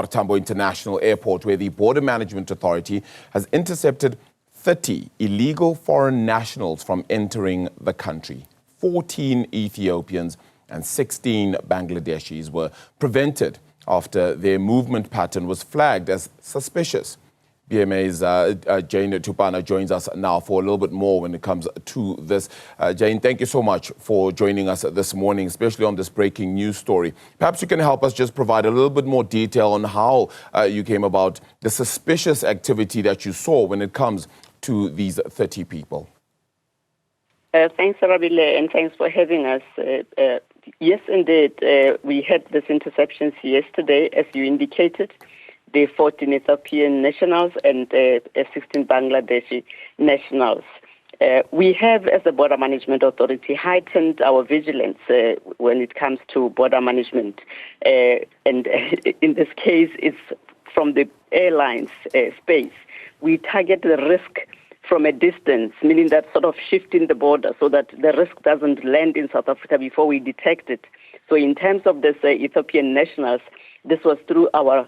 Tambo International Airport, where the Border Management Authority has intercepted 30 illegal foreign nationals from entering the country. 14 Ethiopians and 16 Bangladeshis were prevented after their movement pattern was flagged as suspicious. BMA's Jane Thupana joins us now for a little bit more when it comes to this. Jane, thank you so much for joining us this morning, especially on this breaking news story. Perhaps you can help us just provide a little bit more detail on how you came about the suspicious activity that you saw when it comes to these 30 people. Thanks, Arabile, and thanks for having us. Yes, indeed, we had these interceptions yesterday, as you indicated. The 14 Ethiopian nationals and 16 Bangladeshi nationals. We have, as the Border Management Authority, heightened our vigilance when it comes to border management. And in this case, it's from the airlines space. We target the risk from a distance, meaning that sort of shifting the border so that the risk doesn't land in South Africa before we detect it. So in terms of this Ethiopian nationals, this was through our,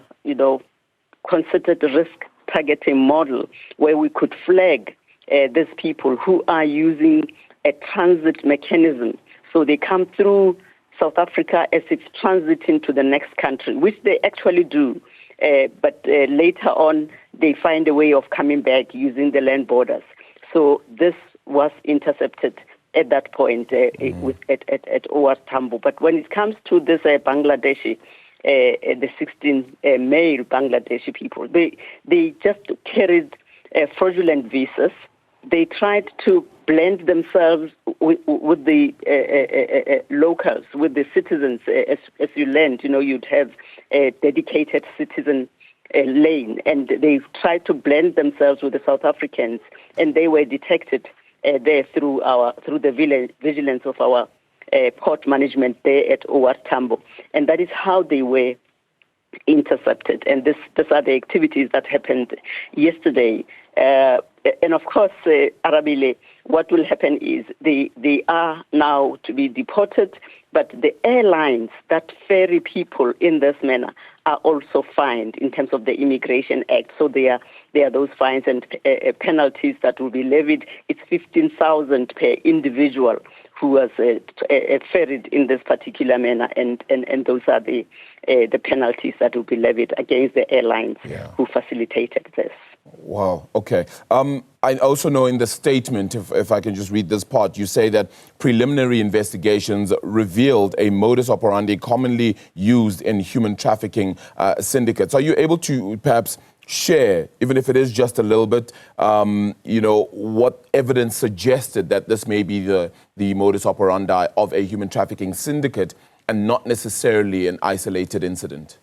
concerted risk targeting model where we could flag these people who are using a transit mechanism. So they come through South Africa as it's transiting to the next country, which they actually do. But later on, they find a way of coming back using the land borders. So this was intercepted at that point at OR Tambo. But when it comes to this Bangladeshi, the 16 male Bangladeshi people, they just carried fraudulent visas. They tried to blend themselves with the locals, with the citizens. As you land, you'd have a dedicated citizen lane, and they tried to blend themselves with the South Africans, and they were detected there through the vigilance of our port management there at OR Tambo, and that is how they were intercepted. And these are the activities that happened yesterday. And of course, Arabile, what will happen is they are now to be deported, but the airlines that ferry people in this manner are also fined in terms of the Immigration Act. So there are those fines and penalties that will be levied. It's 15,000 per individual who was ferried in this particular manner, and those are the penalties that will be levied against the airlines who facilitated this. Wow. Okay. I also know in the statement, if I can just read this part, you say that preliminary investigations revealed a modus operandi commonly used in human trafficking syndicates. Are you able to perhaps share, even if it is just a little bit, what evidence suggested that this may be the modus operandi of a human trafficking syndicate and not necessarily an isolated incident?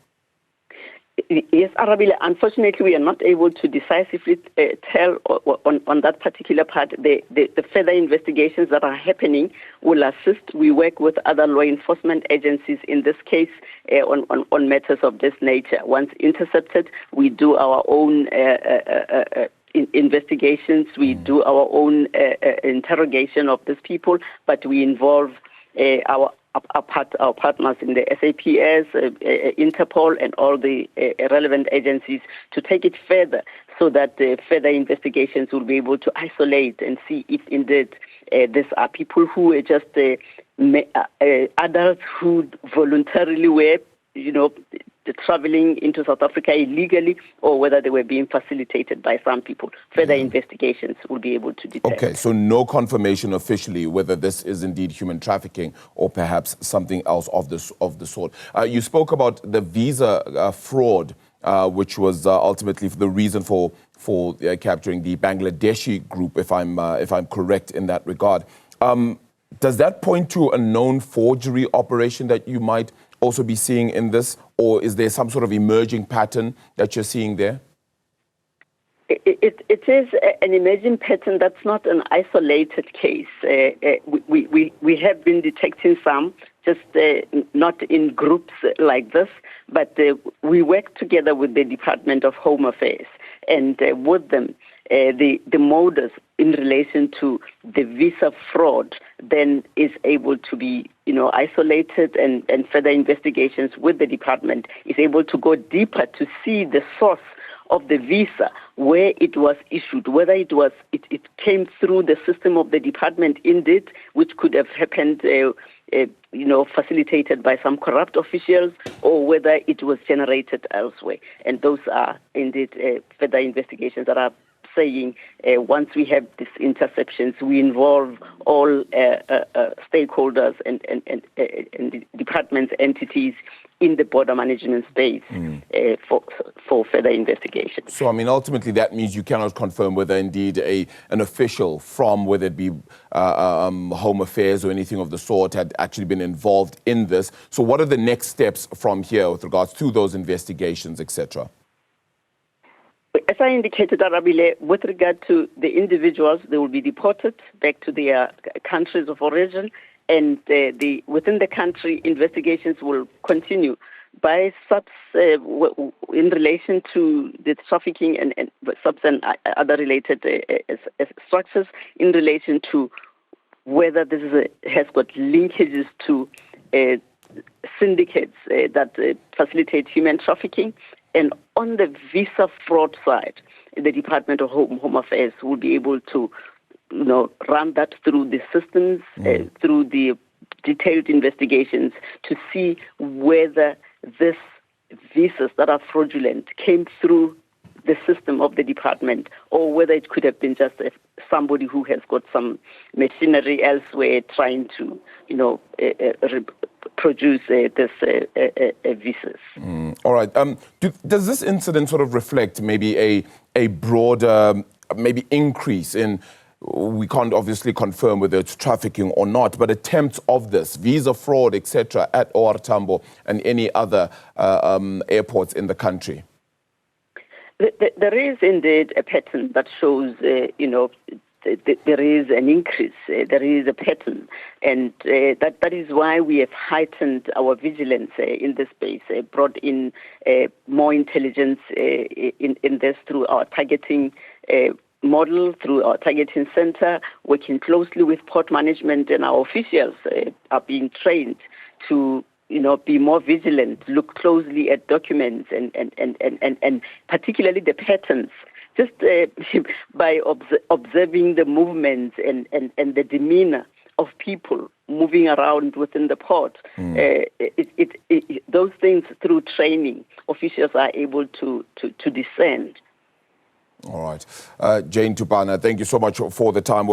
Yes, Arabile, unfortunately, we are not able to decisively tell on that particular part. The further investigations that are happening will assist. We work with other law enforcement agencies in this case on matters of this nature. Once intercepted, we do our own investigations. We do our own interrogation of these people, but we involve our partners in the SAPS, Interpol, and all the relevant agencies to take it further so that further investigations will be able to isolate and see if indeed these are people who are just adults who voluntarily were, traveling into South Africa illegally, or whether they were being facilitated by some people. Further investigations will be able to detect. Okay, so no confirmation officially whether this is indeed human trafficking or perhaps something else of the sort. You spoke about the visa fraud, which was ultimately the reason for capturing the Bangladeshi group, if I'm correct in that regard. Does that point to a known forgery operation that you might also be seeing in this, or is there some sort of emerging pattern that you're seeing there? It is an emerging pattern. That's not an isolated case. We have been detecting some, just not in groups like this, but we work together with the Department of Home Affairs, and with them the modus in relation to the visa fraud then is able to be, isolated, and further investigations with the department is able to go deeper to see the source of the visa, where it was issued, whether it came through the system of the department indeed, which could have happened, facilitated by some corrupt officials, or whether it was generated elsewhere. And those are indeed further investigations that are saying once we have these interceptions, we involve all stakeholders and departments, entities in the border management space for further investigations. So, ultimately that means you cannot confirm whether indeed an official from, whether it be Home Affairs or anything of the sort, had actually been involved in this. So what are the next steps from here with regards to those investigations, etc.? As I indicated, Arabile, with regard to the individuals, they will be deported back to their countries of origin, and within the country, investigations will continue by subs in relation to the trafficking and subs and other related structures in relation to whether this has got linkages to syndicates that facilitate human trafficking. And on the visa fraud side, the Department of Home Affairs will be able to run that through the systems, through the detailed investigations to see whether these visas that are fraudulent came through the system of the department, or whether it could have been just somebody who has got some machinery elsewhere trying to, produce this visas. All right. Does this incident sort of reflect maybe a broader, maybe increase in, we can't obviously confirm whether it's trafficking or not, but attempts of this, visa fraud, etc., at OR Tambo and any other airports in the country? There is indeed a pattern that shows, there is an increase, there is a pattern, and that is why we have heightened our vigilance in this space, brought in more intelligence in this through our targeting model, through our targeting center, working closely with port management, and our officials are being trained to be more vigilant, look closely at documents and particularly the patterns. Just by observing the movements and the demeanor of people moving around within the port, those things through training, officials are able to discern. All right. Jane Thupana, thank you so much for the time.